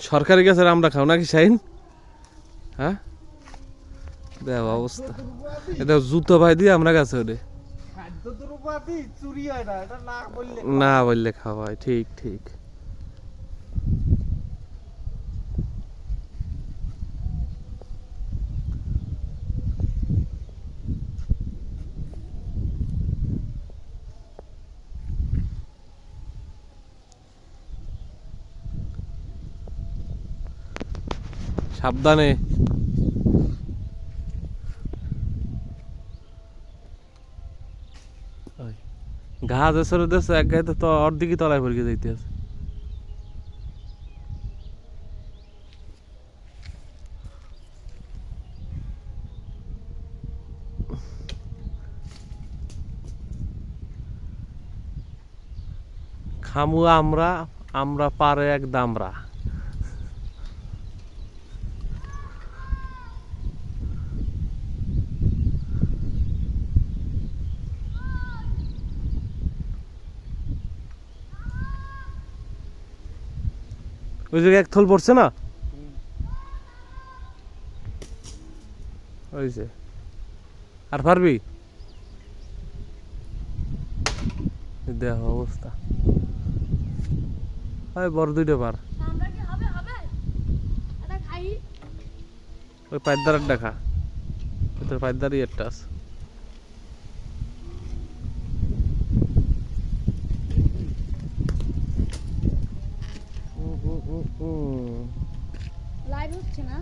সরকারি গাছের আমরা খাও নাকি শাহিন? হ্যাঁ দেখ অবস্থা, এটা জুতো ভাই দিয়ে আমরা গাছে ওঠে না বললে খাওয়াই। ঠিক ঠিক। সাবধানে। ঘাস এসে দেশে এক গাইতে তো অর্ধেকই তলায় পড়ে যাইতে আছে। খামু আমরা, আমরা পারে এক দামরা। ওই জায়গায় এক থল পড়ছে না, ওই যে। আর পারবি? দেখ অবস্থা, ওই বড় দুইটা পার। ওই পায়দারের দেখা, তোর পায়দারই একটা আছে। লাইভ হচ্ছে না।